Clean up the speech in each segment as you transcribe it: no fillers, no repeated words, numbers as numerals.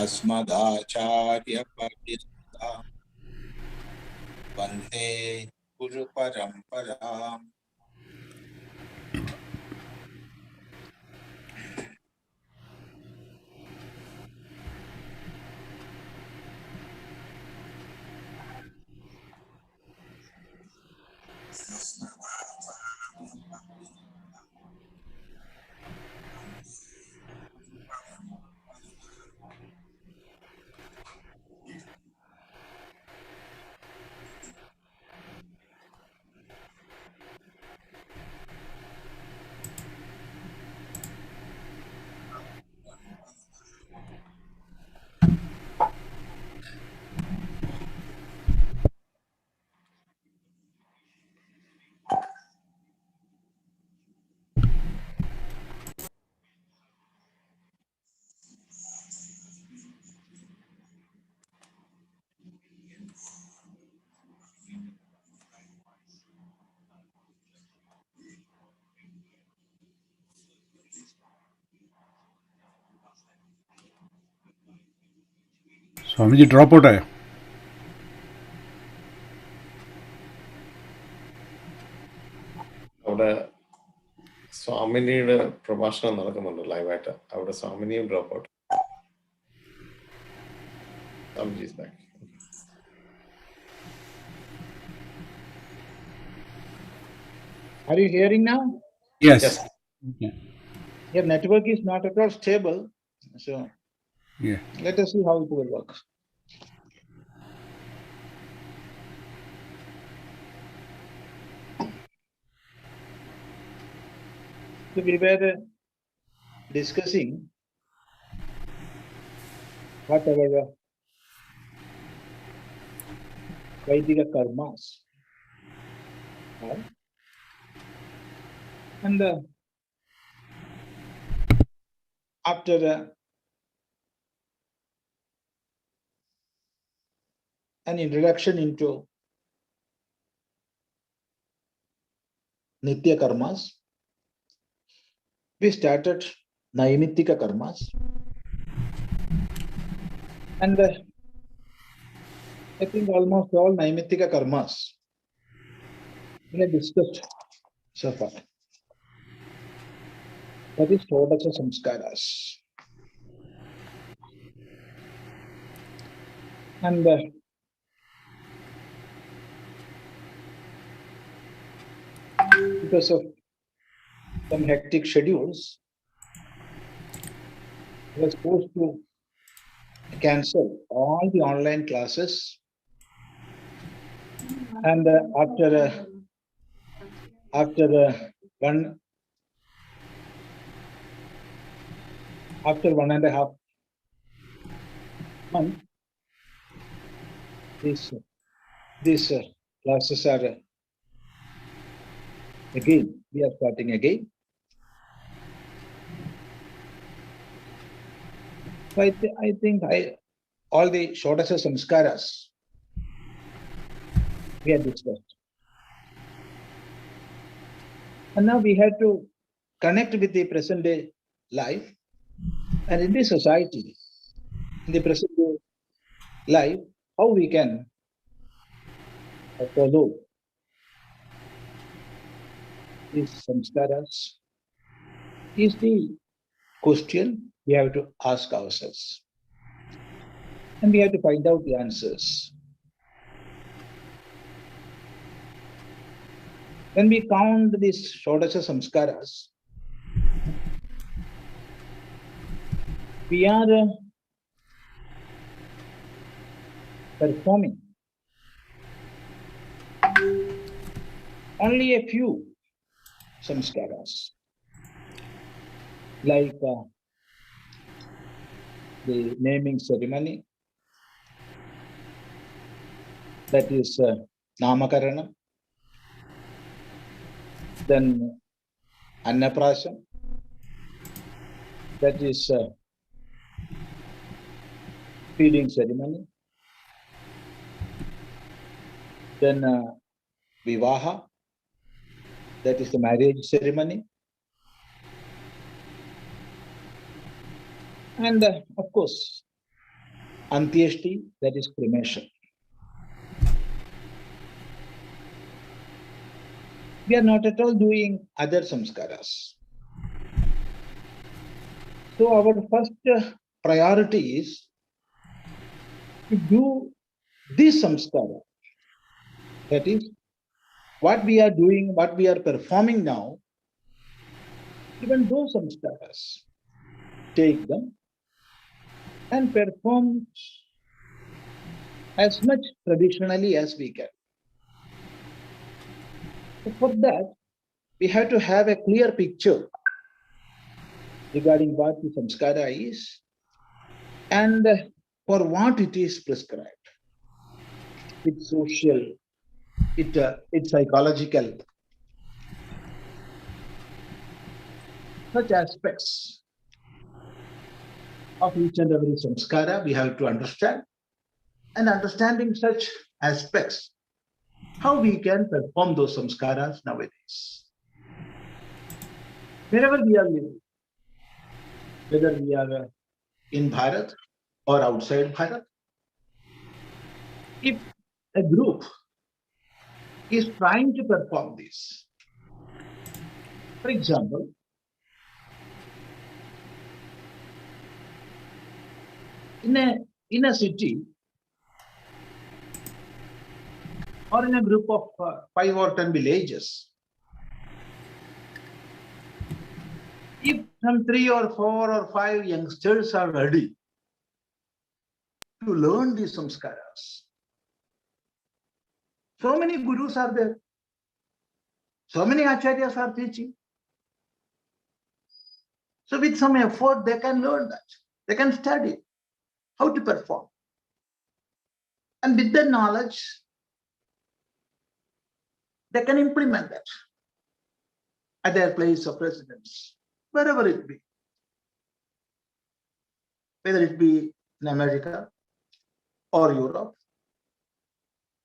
अस्मदाचार्यपर्यन्तां वन्दे गुरुपरम्पराम्। स्वामी जी ड्रॉप आउट है. അവിടെ സ്വാമിനിയുടെ പ്രഭാഷണം നടക്കുന്നുണ്ട് ലൈവായിട്ട്. അവിടെ സ്വാമിനിയും drop out. Swamiji is back. Are you hearing now? Yes. Yes. Okay. Your network is not at all stable. So Yeah. let us see how it will work. So we were discussing what our Vaidika karmas are. And after an introduction into Nitya karmas, we started Naimittika karmas. And I think almost all Naimittika karmas we have discussed so far. That is Sodasa Samskaras. And because of some hectic schedules, we were supposed to cancel all the online classes. And after 1.5 months, these classes are again, we are starting again. So I think all the Sodasa Samskaras we had discussed. And now we had to connect with the present day life. And in the society, in the present day life, how we can follow these samskaras is the question we have to ask ourselves. And we have to find out the answers. When we count these Sodasa Samskaras, we are performing only a few samskaras, like the naming ceremony, that is Namakarana, then Annaprashan, that is feeding ceremony, then Vivaha, that is the marriage ceremony, and of course Antyeshti, that is cremation. We are not at all doing other samskaras. So our first priority is to do this samskara. That is, what we are doing, what we are performing now, even those samskaras, take them and perform as much traditionally as we can. So for that, we have to have a clear picture regarding what the samskara is and for what it is prescribed. It's social, it's psychological, such aspects of each and every samskara we have to understand, and understanding such aspects, how we can perform those samskaras nowadays. Wherever we are living, whether we are in Bharat or outside Bharat, if a group is trying to perform this, for example, in a city or in a group of 5 or 10 villages, if some 3 or 4 or 5 youngsters are ready to learn these samskaras, so many gurus are there, so many acharyas are teaching. So with some effort, they can learn that. They can study how to perform. And with the knowledge, they can implement that at their place of residence, wherever it be. Whether it be in America or Europe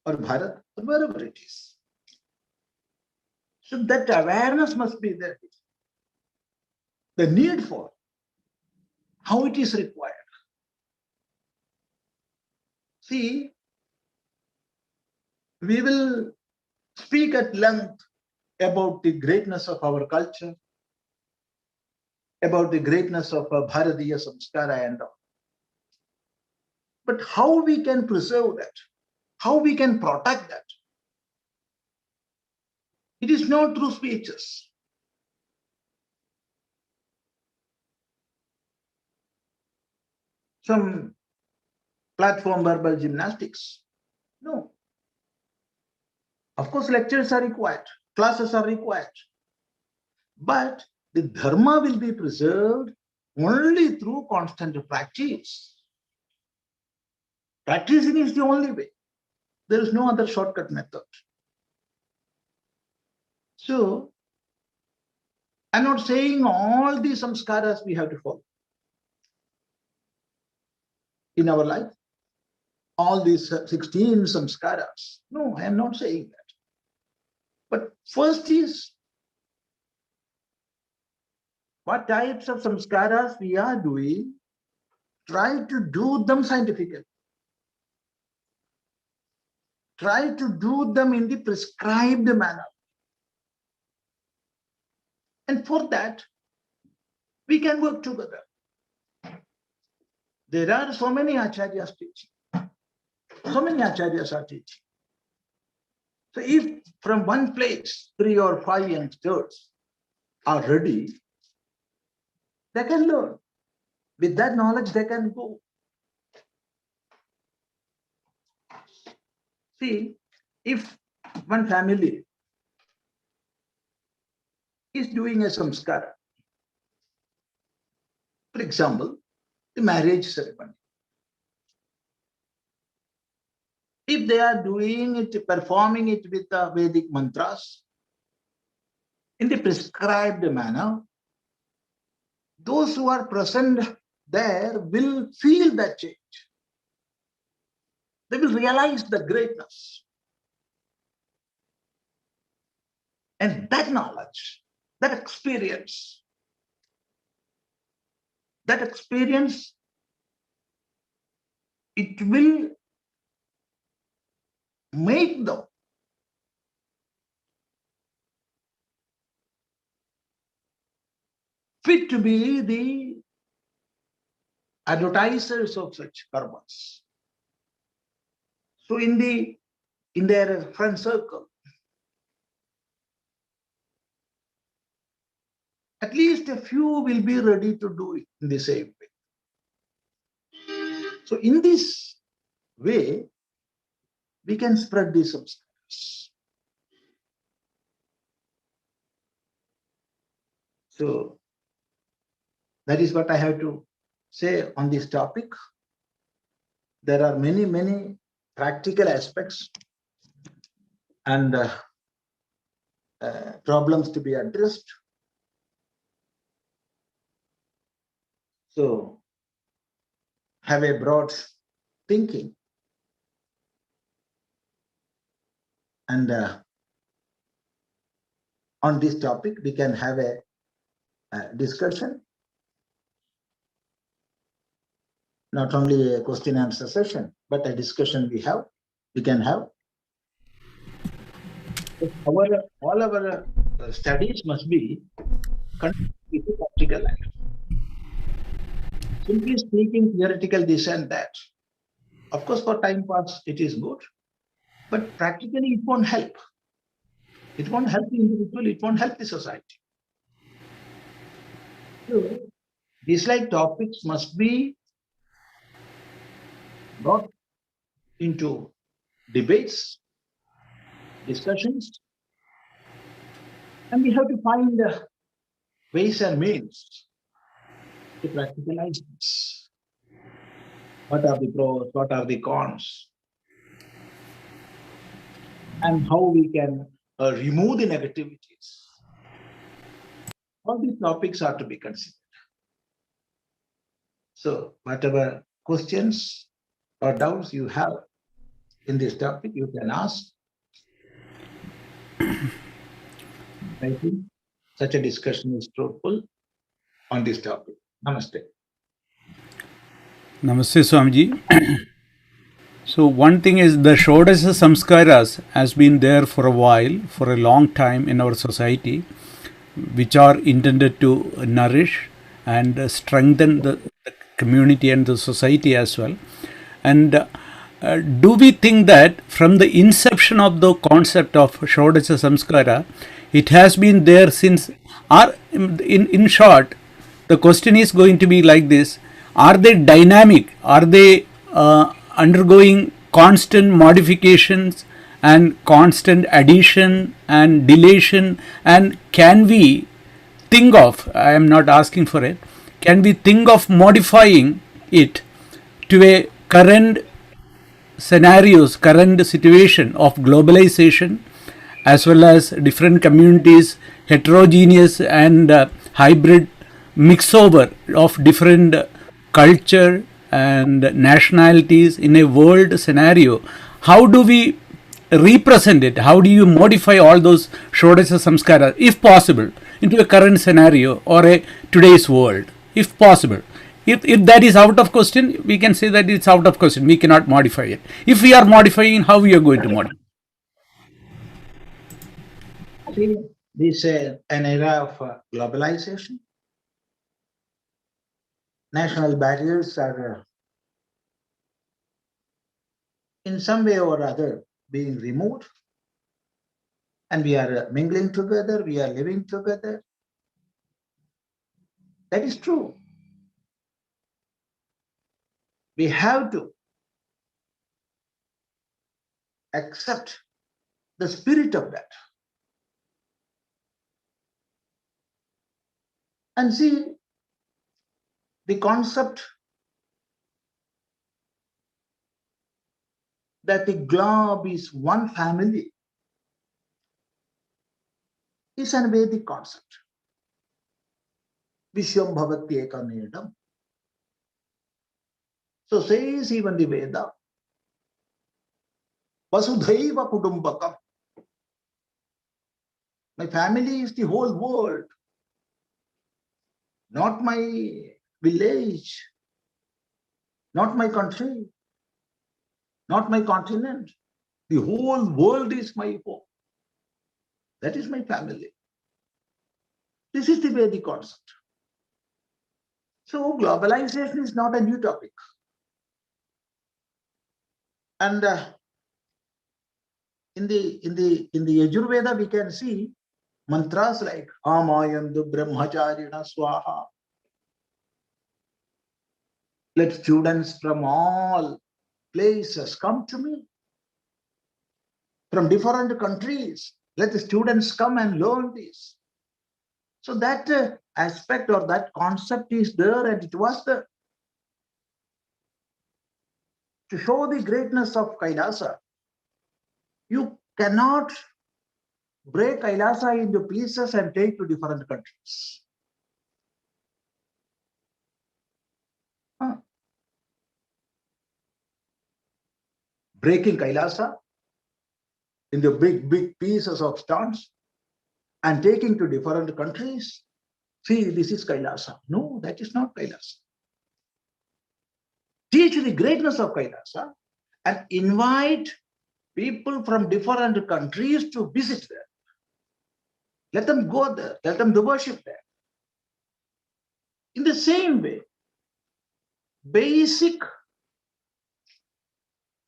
or Bharat or wherever it is. So that awareness must be there. The need for how it is required. See, we will speak at length about the greatness of our culture, about the greatness of Bharatiya Samskara and all. But how we can preserve that, how we can protect that, it is not through speeches. Some platform verbal gymnastics. No. Of course, lectures are required, classes are required. But the dharma will be preserved only through constant practice. Practicing is the only way. There is no other shortcut method. So, I'm not saying all these samskaras we have to follow in our life. All these 16 samskaras. No, I am not saying that. But first is, what types of samskaras we are doing, try to do them scientifically. Try to do them in the prescribed manner. And for that, we can work together. There are so many acharyas teaching. So many acharyas are teaching. So if from one place, 3 or 5 youngsters are ready, they can learn. With that knowledge, they can go. See, if one family is doing a samskara, for example, the marriage ceremony. If they are doing it, performing it with the Vedic mantras in the prescribed manner, those who are present there will feel that change. They will realize the greatness. And that knowledge, that experience it will make them fit to be the advertisers of such karmas. So in their friend circle, at least a few will be ready to do it in the same way. So in this way, we can spread these samskaras. So that is what I have to say on this topic. There are many, many practical aspects and problems to be addressed. So have a broad thinking and on this topic we can have a discussion, not only a question and answer session, but a discussion we can have. All our studies must be conducted with practical life. Simply speaking, theoretical this and that. Of course, for time pass, it is good, but practically it won't help. It won't help the individual, it won't help the society. So, these like topics must be brought into debates, discussions, and we have to find ways and means to practicalize this. What are the pros, what are the cons, and how we can remove the negativities. All these topics are to be considered. So whatever questions or doubts you have in this topic, you can ask. I think such a discussion is fruitful on this topic. Namaste. Namaste, Swamiji. So one thing is the Sodasa Samskaras has been there for a while, for a long time in our society, which are intended to nourish and strengthen the community and the society as well. And do we think that from the inception of the concept of Sodasa Samskara, it has been there since, or in short, the question is going to be like this: are they dynamic? Are they undergoing constant modifications and constant addition and deletion? And can we think of, I am not asking for it, can we think of modifying it to a current scenarios, current situation of globalization, as well as different communities, heterogeneous and hybrid mix over of different culture and nationalities in a world scenario? How do we represent it? How do you modify all those Shodasa Samskara, if possible, into a current scenario or a today's world, if possible? If that is out of question, we can say that it's out of question. We cannot modify it. If we are modifying, how we are going to modify? See, this is an era of globalization. National barriers are in some way or other being removed, and we are mingling together, we are living together. That is true. We have to accept the spirit of that. And see, the concept that the globe is one family is an Vedic concept. Vishwam bhavati ekamedam. So says even the Veda, Vasudhaiva kudumbakam. My family is the whole world, not my village, not my country. not my continent. The whole world is my home. That is my family. This is the Vedic concept. So globalization is not a new topic. And in the Yajurveda, we can see mantras like Amayandu Brahmacharina Swaha. Let students from all places come to me. From different countries, let the students come and learn this. So that aspect or that concept is there, and it was there. To show the greatness of Kailasa, you cannot break Kailasa into pieces and take to different countries. Breaking Kailasa into big pieces of stones and taking to different countries. See, this is Kailasa. No, that is not Kailasa. Teach the greatness of Kailasa and invite people from different countries to visit there. Let them go there. Let them do worship there. In the same way, basic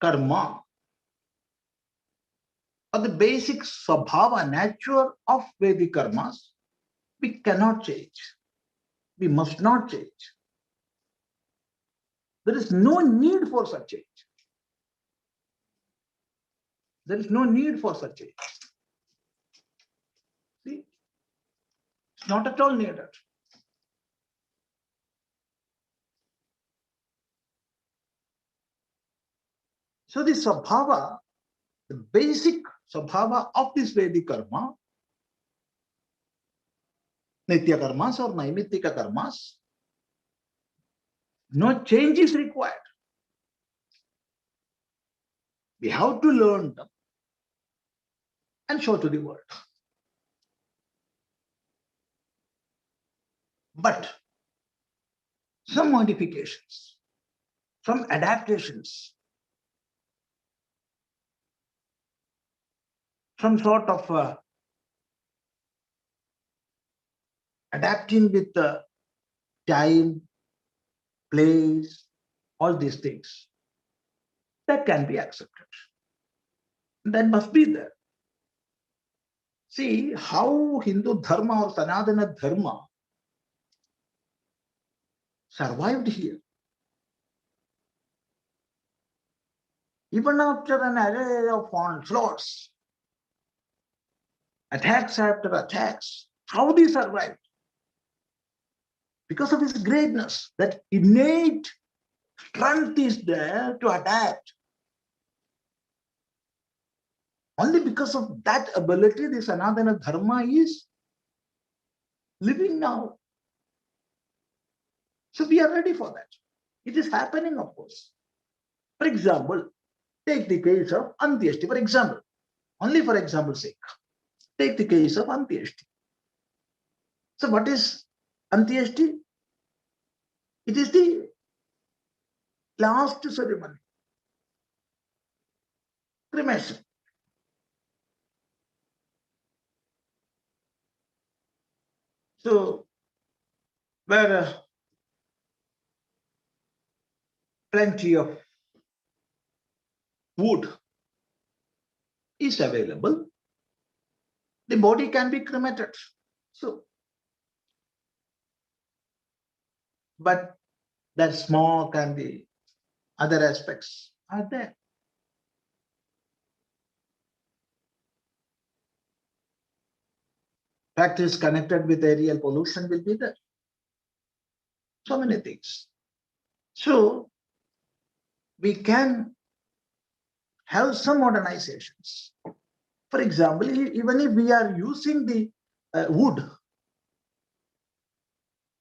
karma or the basic swabhava, nature of Vedic karmas, we cannot change. We must not change. There is no need for such change. There is no need for such change. See, it's not at all needed. So the swabhava, the basic swabhava of this Vedic karma, nitya karmas or naimittika karmas, no change is required. We have to learn them and show to the world. But some modifications, some adaptations, some sort of adapting with the time, place, all these things, that can be accepted. That must be there. See how Hindu Dharma or Sanatana Dharma survived here. Even after an array of onslaughts, attacks after attacks, how they survived? Because of his greatness, that innate strength is there to adapt. Only because of that ability, the Sanatana Dharma is living now. So we are ready for that. It is happening, of course. For example, take the case of Antyeshti, for example. Only for example's sake. Take the case of Antyeshti. So what is Antyeshti? It is the last ceremony. Cremation. So, where plenty of wood is available, the body can be cremated. So, but that smoke and the other aspects are there. Factories connected with aerial pollution will be there. So many things. So, we can have some modernizations. For example, even if we are using the wood,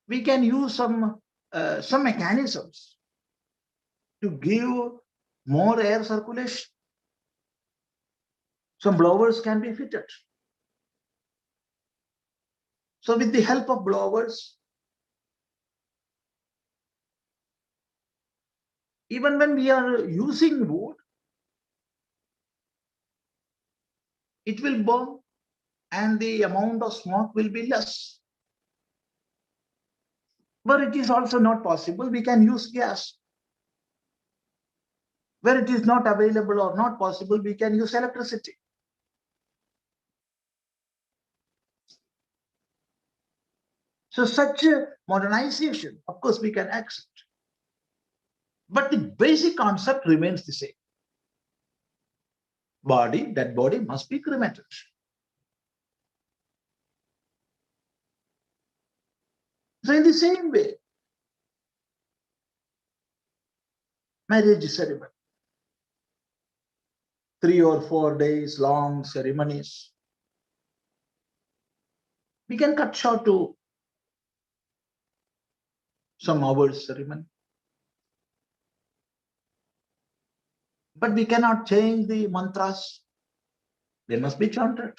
we can use some mechanisms to give more air circulation. Some blowers can be fitted. So with the help of blowers, even when we are using wood, it will burn and the amount of smoke will be less. But it is also not possible. We can use gas. Where it is not available or not possible, we can use electricity. So such a modernization, of course, we can accept. But the basic concept remains the same. That body must be cremated. So in the same way, marriage ceremony, 3 or 4 days long ceremonies, we can cut short to some hours ceremony. But we cannot change the mantras. They must be chanted.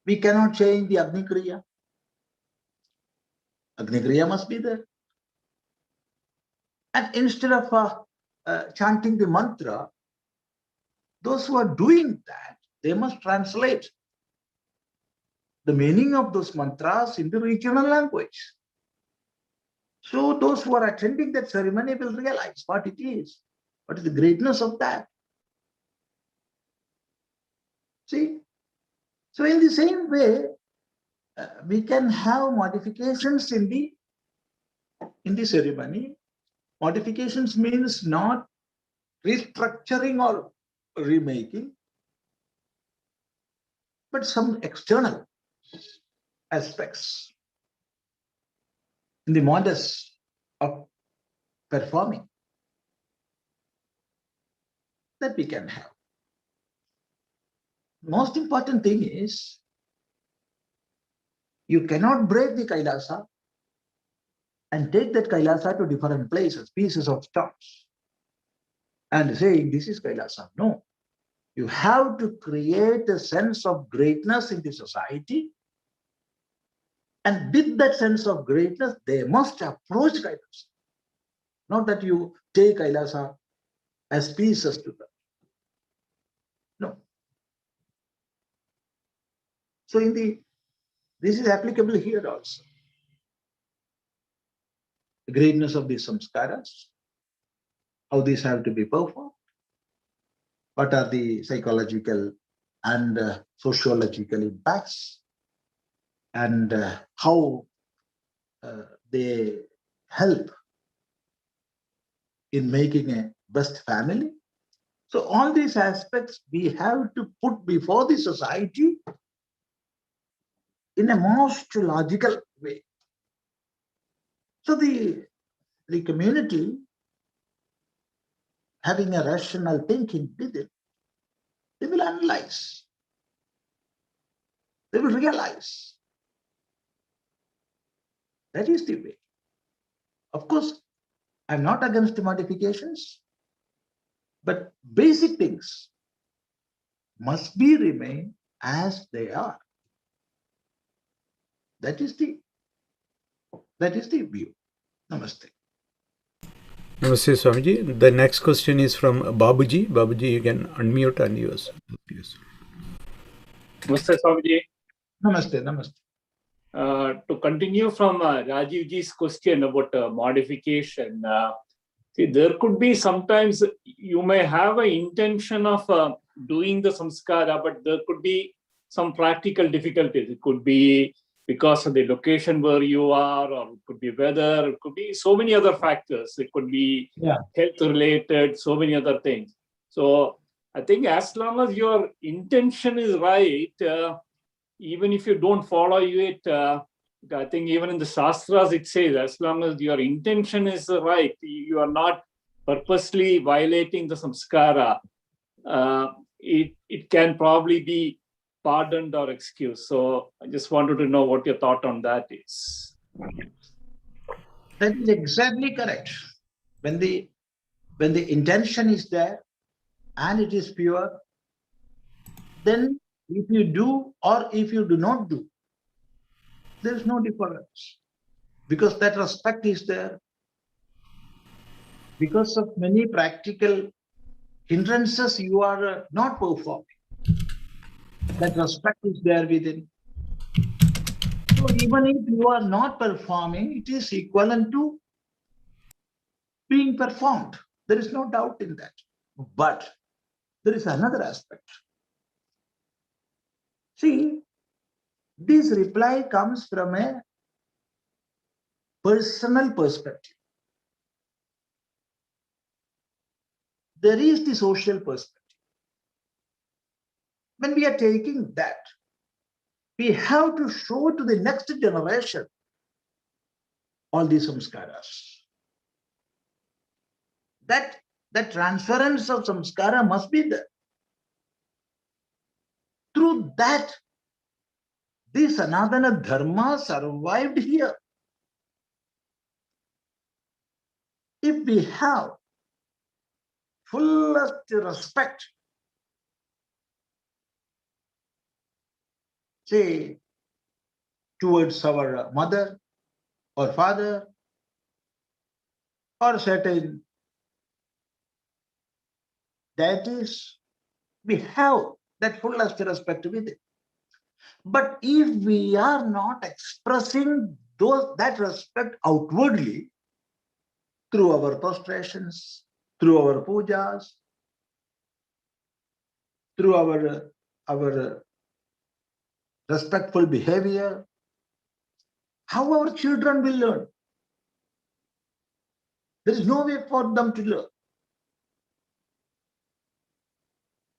We cannot change the Agni Kriya. Agni Kriya must be there. And instead of chanting the mantra, those who are doing that, they must translate the meaning of those mantras into regional language. So those who are attending that ceremony will realize what it is, what is the greatness of that. See? So in the same way, we can have modifications in the ceremony. Modifications means not restructuring or remaking, but some external aspects in the modus of performing that we can have. Most important thing is you cannot break the Kailasa and take that Kailasa to different places, pieces of stones, and say this is Kailasa. No. You have to create a sense of greatness in the society. And with that sense of greatness, they must approach Kailasa. Not that you take Kailasa as pieces to them. No. So this is applicable here also. The greatness of the samskaras, how these have to be performed, what are the psychological and sociological impacts, and how they help in making a best family. So all these aspects we have to put before the society in a most logical way. So the community, having a rational thinking with it, they will analyze, they will realize. That is the way. Of course, I'm not against modifications, but basic things must be remain as they are. That is the view. Namaste. Namaste, Swamiji. The next question is from Babuji. Babuji, you can unmute and use. Yes. Namaste, Swamiji. Namaste, namaste. To continue from Rajivji's question about modification, see, there could be sometimes you may have an intention of doing the samskara, but there could be some practical difficulties. It could be because of the location where you are, or it could be weather, it could be so many other factors. It could be health related, so many other things. So I think as long as your intention is right, even if you don't follow it, I think even in the Shastras it says, as long as your intention is right, you are not purposely violating the samskara, it can probably be pardoned or excused. So I just wanted to know what your thought on that is. That is exactly correct. When the intention is there and it is pure, then if you do or if you do not do, there is no difference, because that respect is there. Because of many practical hindrances, you are not performing. That respect is there within. So even if you are not performing, it is equivalent to being performed. There is no doubt in that. But there is another aspect. See, this reply comes from a personal perspective. There is the social perspective. When we are taking that, we have to show to the next generation all these samskaras. That transference of samskara must be there. Through that, this Sanatana Dharma survived here. If we have fullest respect, say, towards our mother or father or certain deities, we have that fullest respect with it. But if we are not expressing that respect outwardly through our prostrations, through our pujas, through our respectful behavior, how our children will learn? There is no way for them to learn.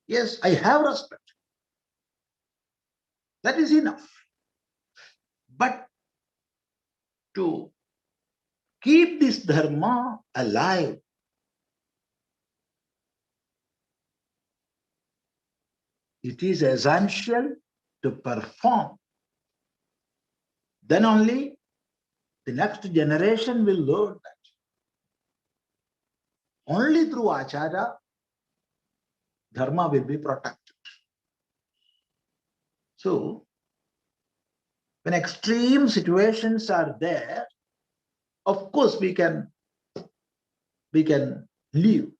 Yes, I have respect. That is enough. But to keep this dharma alive, it is essential to perform. Then only the next generation will learn that. Only through acharya, dharma will be protected. So, when extreme situations are there, of course we can leave.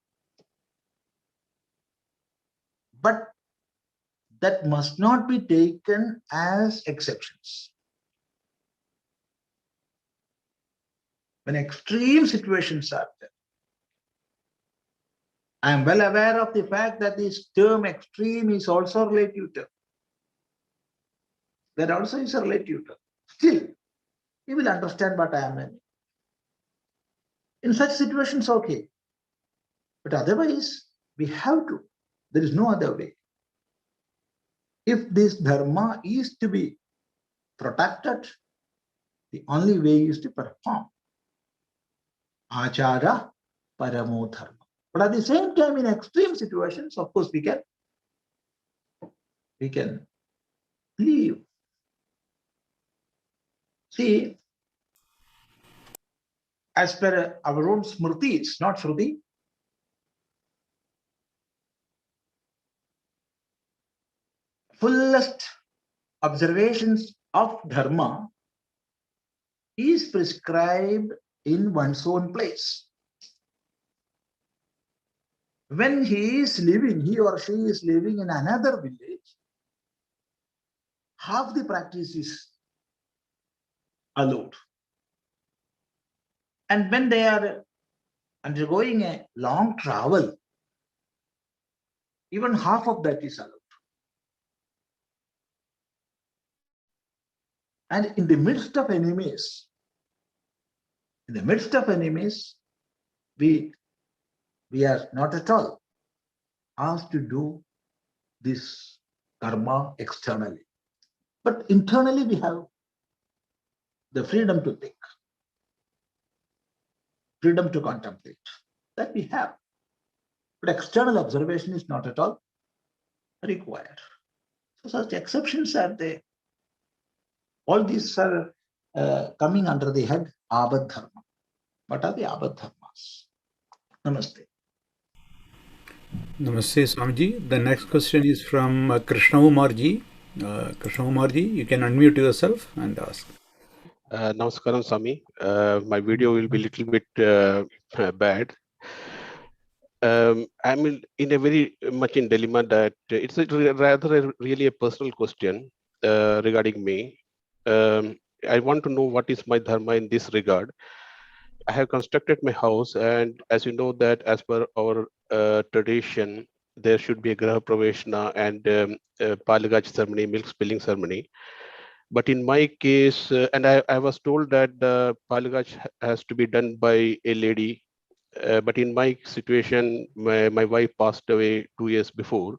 But that must not be taken as exceptions. When extreme situations are there, I am well aware of the fact that this term extreme is also relative term. That also is a relative term. Still, you will understand what I am meaning. In such situations, okay. But otherwise, we have to. There is no other way. If this dharma is to be protected, the only way is to perform. Achara paramo dharma. But at the same time, in extreme situations, of course, we can leave. See, as per our own smrtis, not shruti, fullest observations of dharma is prescribed in one's own place. When he or she is living in another village, half the practice is allowed. And when they are undergoing a long travel, even half of that is allowed. And in the midst of enemies, we are not at all asked to do this karma externally. But internally, we have the freedom to think, freedom to contemplate. That we have. But external observation is not at all required. So such exceptions are there. All these are coming under the head Abad Dharma. What are the Abad Dharmas? Namaste. Namaste, Swamiji. The next question is from Krishna Umarji. Krishna Umarji, you can unmute yourself and ask. Namaskaram, Swami. My video will be a little bit bad. I'm in a very much in dilemma that it's really a personal question regarding me. I want to know what is my dharma in this regard. I have constructed my house, and as you know that as per our tradition, there should be a graha praveshna and palagaj ceremony, milk spilling ceremony. But in my case, and I was told that the palagaj has to be done by a lady. But in my situation, my wife passed away 2 years before.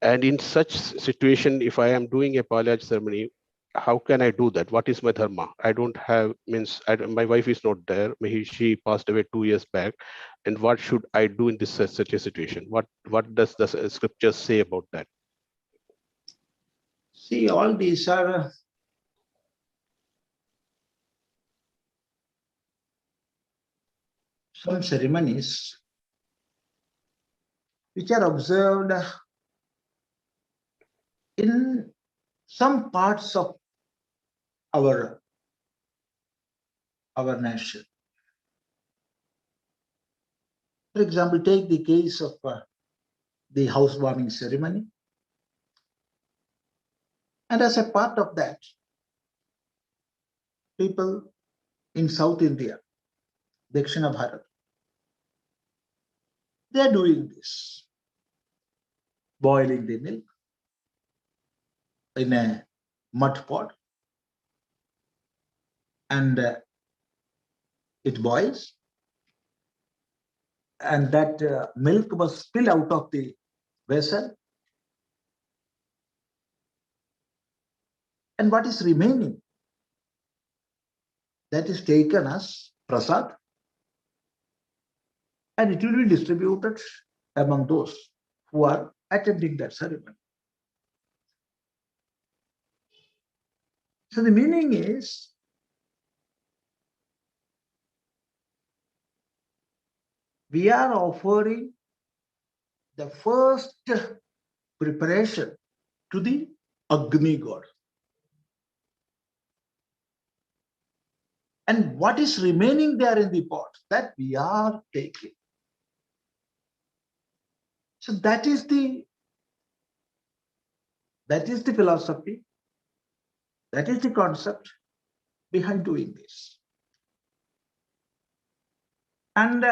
And in such situation, if I am doing a palaj ceremony, how can I do that? What is my dharma? I don't have, means my wife is not there. She passed away 2 years back. And what should I do in this such a situation? What does the scripture say about that? See, all these are some ceremonies which are observed in some parts of our nation. For example, take the case of the housewarming ceremony. And as a part of that, people in South India, Dakshina Bharat, they are doing this, boiling the milk in a mud pot, and it boils, and that milk must spill out of the vessel. And what is remaining, that is taken as prasad, and it will be distributed among those who are attending that ceremony. So the meaning is, we are offering the first preparation to the Agni god. And what is remaining there in the pot, that we are taking. So that is the philosophy, that is the concept behind doing this. And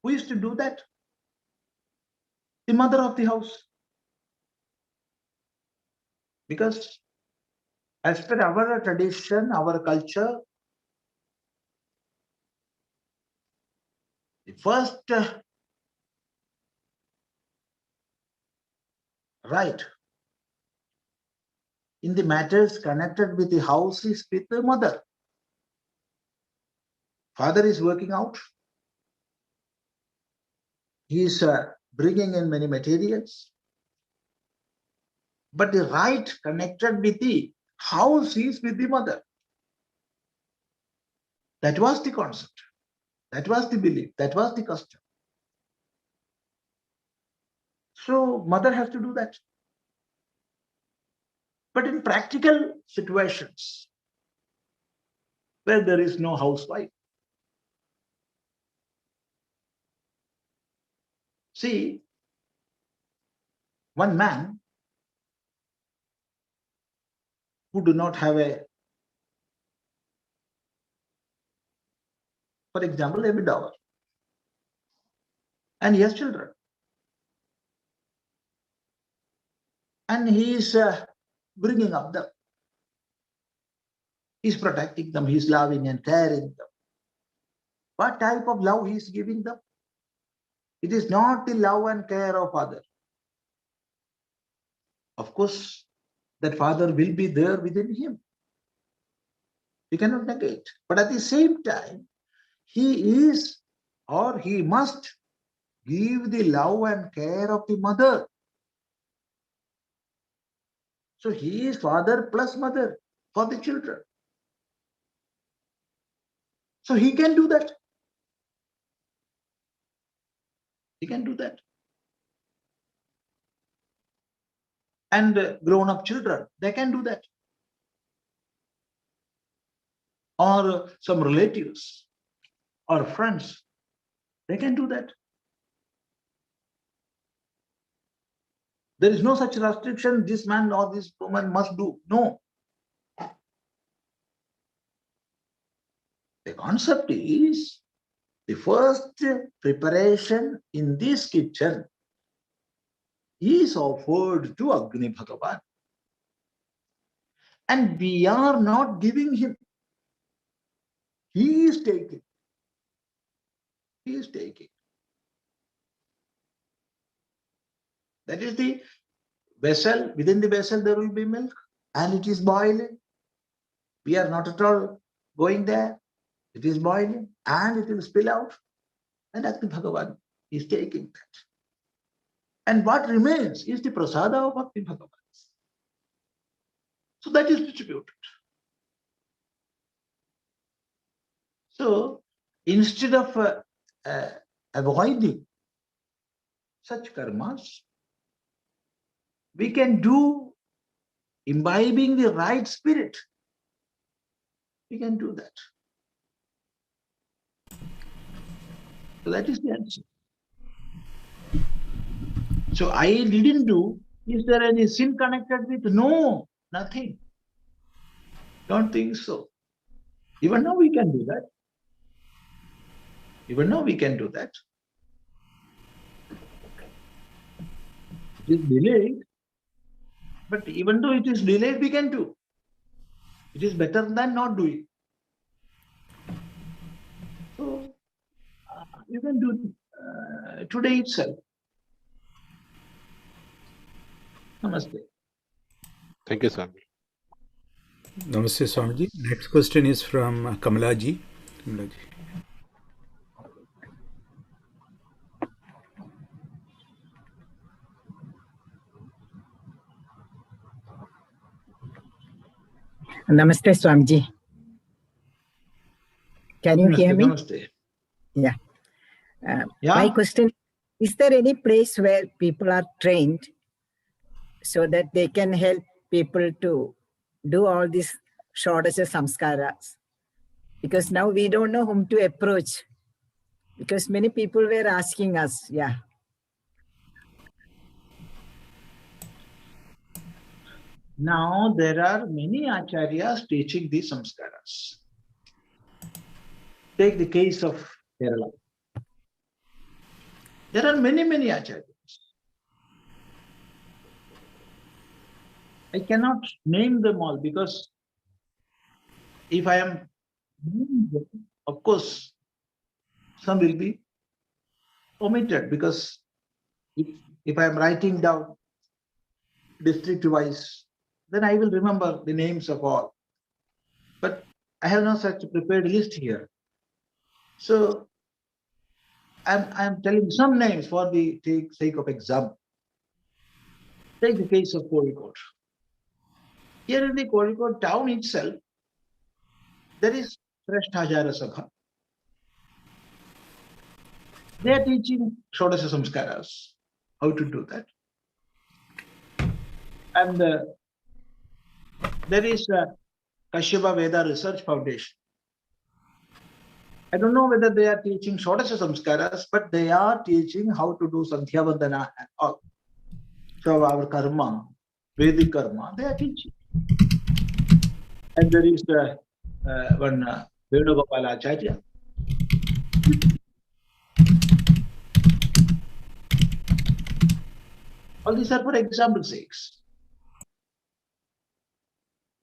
who used to do that? The mother of the house. Because as per our tradition, our culture, the first right in the matters connected with the house is with the mother. Father is working out. He is bringing in many materials. But the right connected with the house is with the mother. That was the concept. That was the belief. That was the custom. So mother has to do that. But in practical situations where there is no housewife, see, one man who do not have for example, a widower, and he has children, and he is bringing up them. He's protecting them, he's loving and caring them. What type of love he is giving them? It is not the love and care of others. Of course, that father will be there within him. You cannot negate. But at the same time, he is or he must give the love and care of the mother. So he is father plus mother for the children. So he can do that. He can do that. And grown-up children, they can do that. or some relatives or friends, they can do that. There is no such restriction, this man or this woman must do. No. The concept is the first preparation in this kitchen is offered to Agni Bhagavan. And we are not giving him. He is taking. He is taking. That is the vessel. Within the vessel there will be milk and it is boiling. We are not at all going there. It is boiling and it will spill out. And Agni Bhagavan is taking that. And what remains is the prasada of Agni Bhagavan. So that is distributed. So instead of avoiding such karmas, we can do imbibing the right spirit. We can do that. So that is the answer. So I didn't do. Is there any sin connected with? No, nothing. Don't think so. Even now we can do that. Even now we can do that. It is delayed, but even though it is delayed, we can do. It is better than not doing. So you can do today itself. Namaste. Thank you, Swami. Namaste, Swamiji. Next question is from Kamalaji. Kamalaji. Namaste, Swamiji. Can you hear me? Namaste. Yeah. Yeah. My question, is there any place where people are trained so that they can help people to do all these Sodasa Samskaras? Because now we don't know whom to approach. Because many people were asking us, yeah. Now there are many acharyas teaching these samskaras. Take the case of Kerala. There are many acharyas. I cannot name them all because if I am naming them, of course, some will be omitted because if I am writing down district-wise, then I will remember the names of all. But I have no such prepared list here. So I'm telling some names for the sake of example. Take the case of Kozhikode. Here in the Kozhikode town itself, there is Shrestha Sabha. They are teaching Sodasa Samskaras, how to do that. And there is Kashyapa Veda Research Foundation. I don't know whether they are teaching Sodasa Samskaras, but they are teaching how to do Sandhya Vandana and all. So our karma, Vedic karma, they are teaching. And there is one Venugopala Acharya. All these are for example sakes.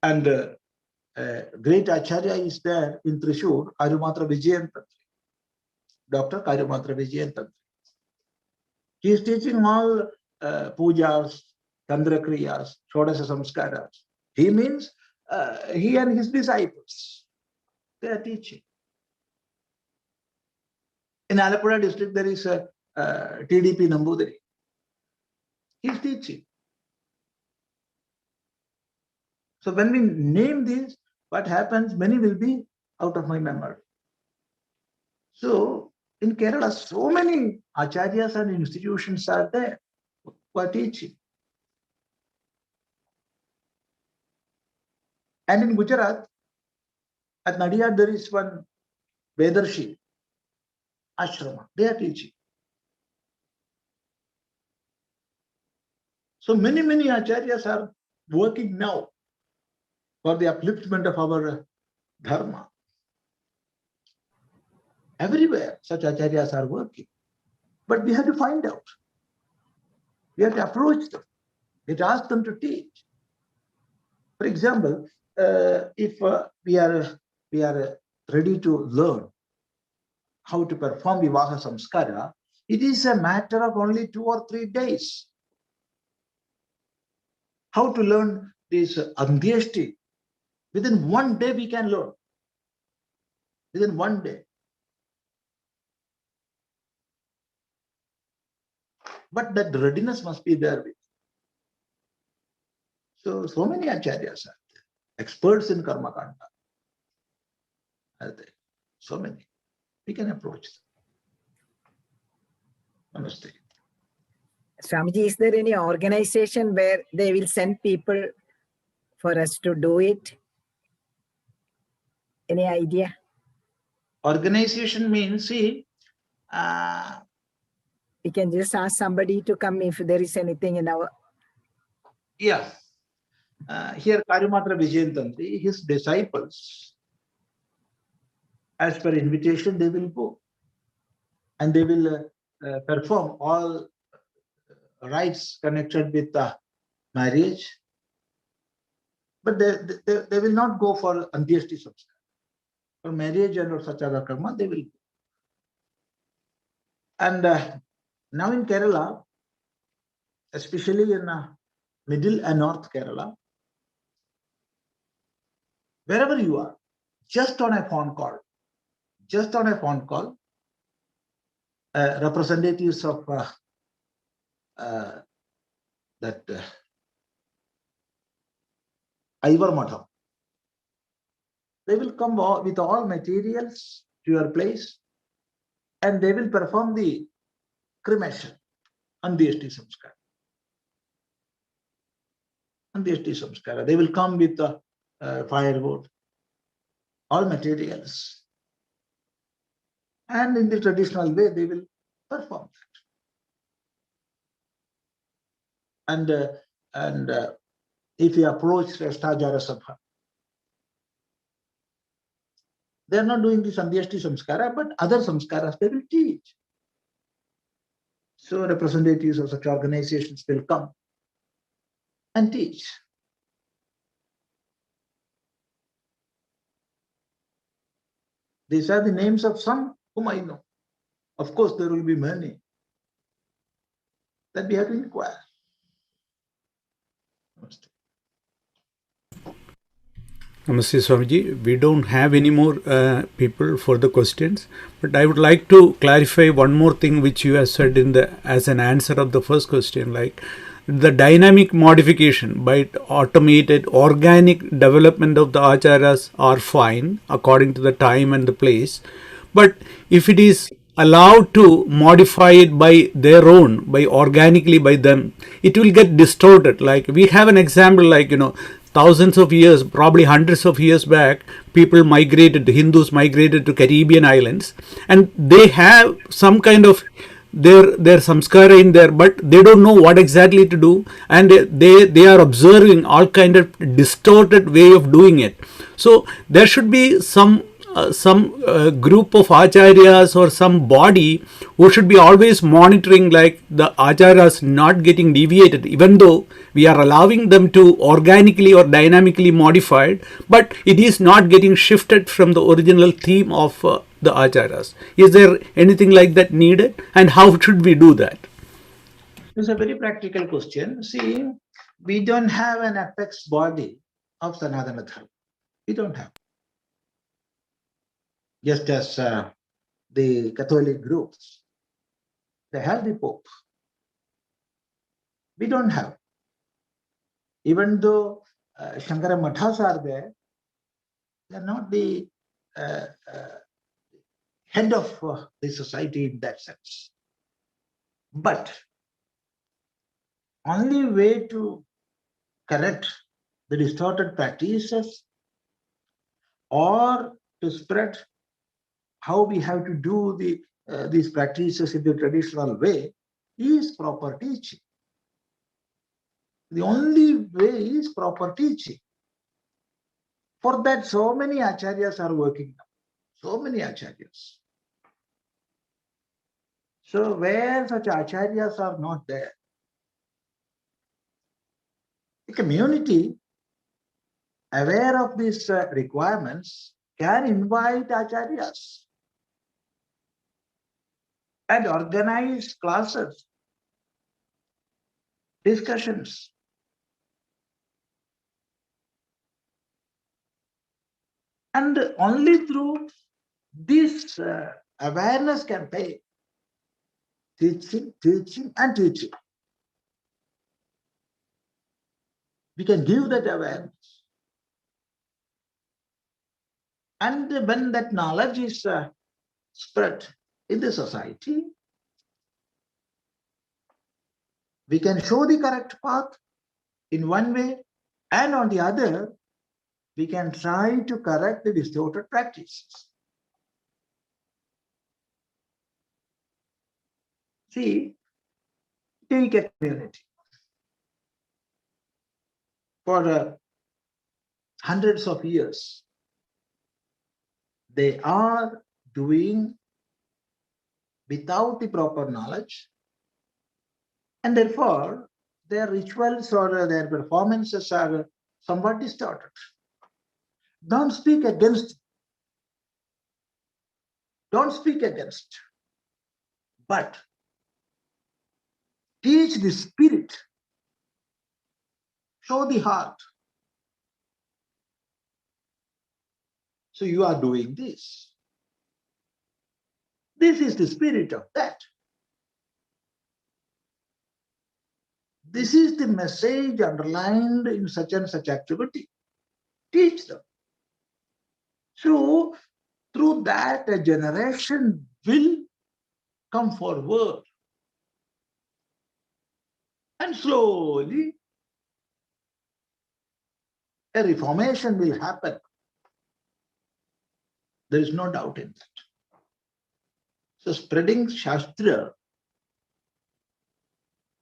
And great Acharya is there in Thrissur, Karumatra Vijayan Tantri. Dr. Karumatra Vijayan Tantri. He is teaching all pujas, Tandra Kriyas, Sodasa Samskaras. He means he and his disciples, they are teaching. In Alapura district, there is a TDP Nambudiri. He is teaching. So when we name these, what happens, many will be out of my memory. So in Kerala, so many acharyas and institutions are there who are teaching. And in Gujarat, At Nadia, there is one Vedarshi ashrama. They are teaching. So many acharyas are working now for the upliftment of our dharma. Everywhere such acharyas are working. But we have to find out. We have to approach them. We have to ask them to teach. For example, if we are ready to learn how to perform Vivaha Samskara, it is a matter of only 2 or 3 days. How to learn this Andyashti? Within 1 day we can learn. Within 1 day. But that readiness must be there with. So many acharyas are there. Experts in Karma Kanda are there. So many. We can approach them. Namaste. Swamiji, is there any organization where they will send people for us to do it? Any idea? Organization means, see, We can just ask somebody to come if there is anything in our... yeah. Here Karyamatra Vijayantantri, his disciples, as per invitation, they will go. And they will perform all rites connected with marriage. But they will not go for Andyashti Samskara. For marriage and or such other karma, they will go. And now in Kerala, especially in middle and north Kerala, wherever you are, just on a phone call, representatives of that Ivar Matham, they will come with all materials to your place and they will perform the cremation, Andyashti Samskara. Andyashti Samskara. They will come with firewood, all materials. And in the traditional way, they will perform that. And if you approach Shrestha Sabha, they are not doing this Andyashti Samskara, but other Samskaras they will teach. So representatives of such organizations will come and teach. These are the names of some whom I know. Of course, there will be many that we have to inquire. Namaste Swamiji. We don't have any more people for the questions, but I would like to clarify one more thing which you have said as an answer of the first question, like the dynamic modification by automated organic development of the acharas are fine according to the time and the place, but if it is allowed to modify it by their own, by organically by them, it will get distorted. Like we have an example, like thousands of years, probably hundreds of years back, people migrated, Hindus migrated to Caribbean islands, and they have some kind of their samskara in there, but they don't know what exactly to do, and they are observing all kind of distorted way of doing it. So there should be some group of acharyas or some body who should be always monitoring, like the acharyas not getting deviated, even though we are allowing them to organically or dynamically modified, but it is not getting shifted from the original theme of the acharyas. Is there anything like that needed, and how should we do that? It's a very practical question. See, we don't have an apex body of Sanatana Dharma. We don't have. Just as the Catholic groups, they have the Pope. We don't have. Even though Shankara Mathas are there, they are not the head of the society in that sense. But only way to correct the distorted practices or to spread how we have to do these practices in the traditional way is proper teaching. The only way is proper teaching. For that, so many acharyas are working now. So many acharyas. So where such acharyas are not there, the community aware of these requirements can invite acharyas and organize classes, discussions. And only through this awareness campaign, teaching, and teaching, we can give that awareness. And when that knowledge is spread in the society, we can show the correct path in one way, and on the other, we can try to correct the distorted practices. See, take a community. For hundreds of years, they are doing without the proper knowledge, and therefore their rituals or their performances are somewhat distorted. Don't speak against, but teach the spirit, show the heart. So you are doing this. This is the spirit of that. This is the message underlined in such and such activity. Teach them. So through that, a generation will come forward. And slowly, a reformation will happen. There is no doubt in that. So spreading Shastra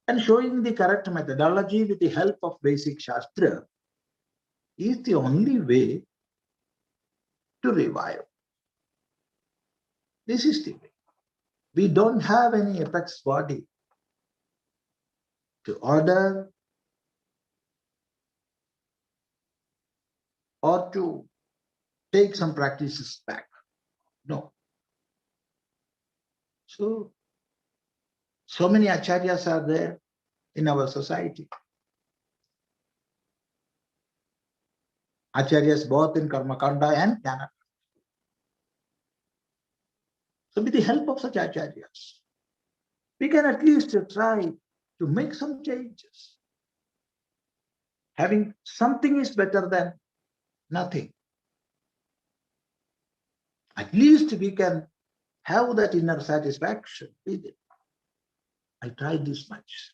and showing the correct methodology with the help of basic Shastra is the only way to revive. This is the way. We don't have any apex body to order or to take some practices back. No. So many acharyas are there in our society. Acharyas both in Karmakanda and Jnana. So with the help of such acharyas, we can at least try to make some changes. Having something is better than nothing. At least we can have that inner satisfaction with it. I tried this much.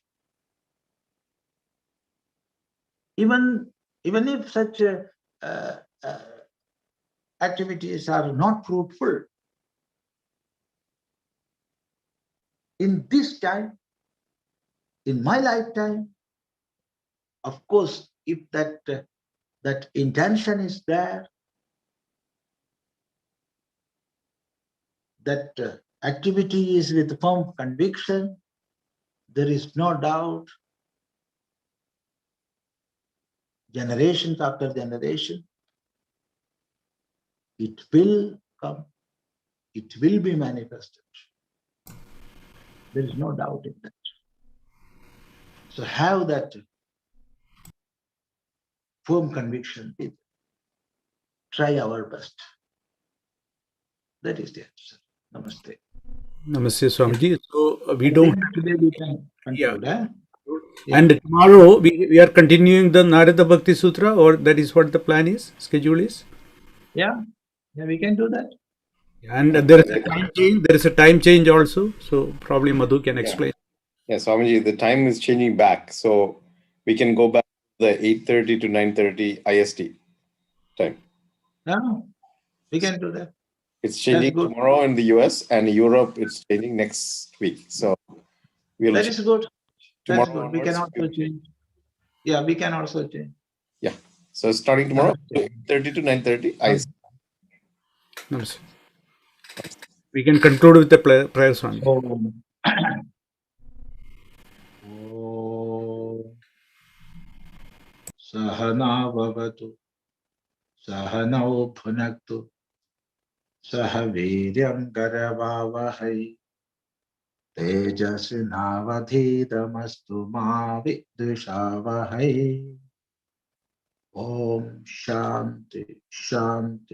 Even if such activities are not fruitful, in this time, in my lifetime, of course, if that intention is there, that activity is with firm conviction, there is no doubt, generations after generation, it will come, it will be manifested. There is no doubt in that. So have that firm conviction with it. Try our best. That is the answer. Namaste. Namaste, Swamiji. So we I don't. think today we can conclude. Yeah. Yeah. And tomorrow we are continuing the Narada Bhakti Sutra, or that is what the plan is, schedule is? Yeah, we can do that. And there is a time change. There is a time change also. So probably Madhu can explain. Yeah, Swamiji, the time is changing back. So we can go back to the 8:30 to 9:30 IST time. Yeah. We can do that. It's changing good. tomorrow in the US, and Europe it's changing next week. So we'll That is good. That is tomorrow good. We can onwards. also change. Yeah, we can also change. Yeah. So starting tomorrow, 8:30 to 9:30. Namaste. We can conclude with the prayer, Swami. Om. Sahana Bhavatu, Sahanau Bhunaktu, Sahaviryam Karavavahai, Tejasvinavadhidamastu ma vidushavahai. Om Shanti Shanti.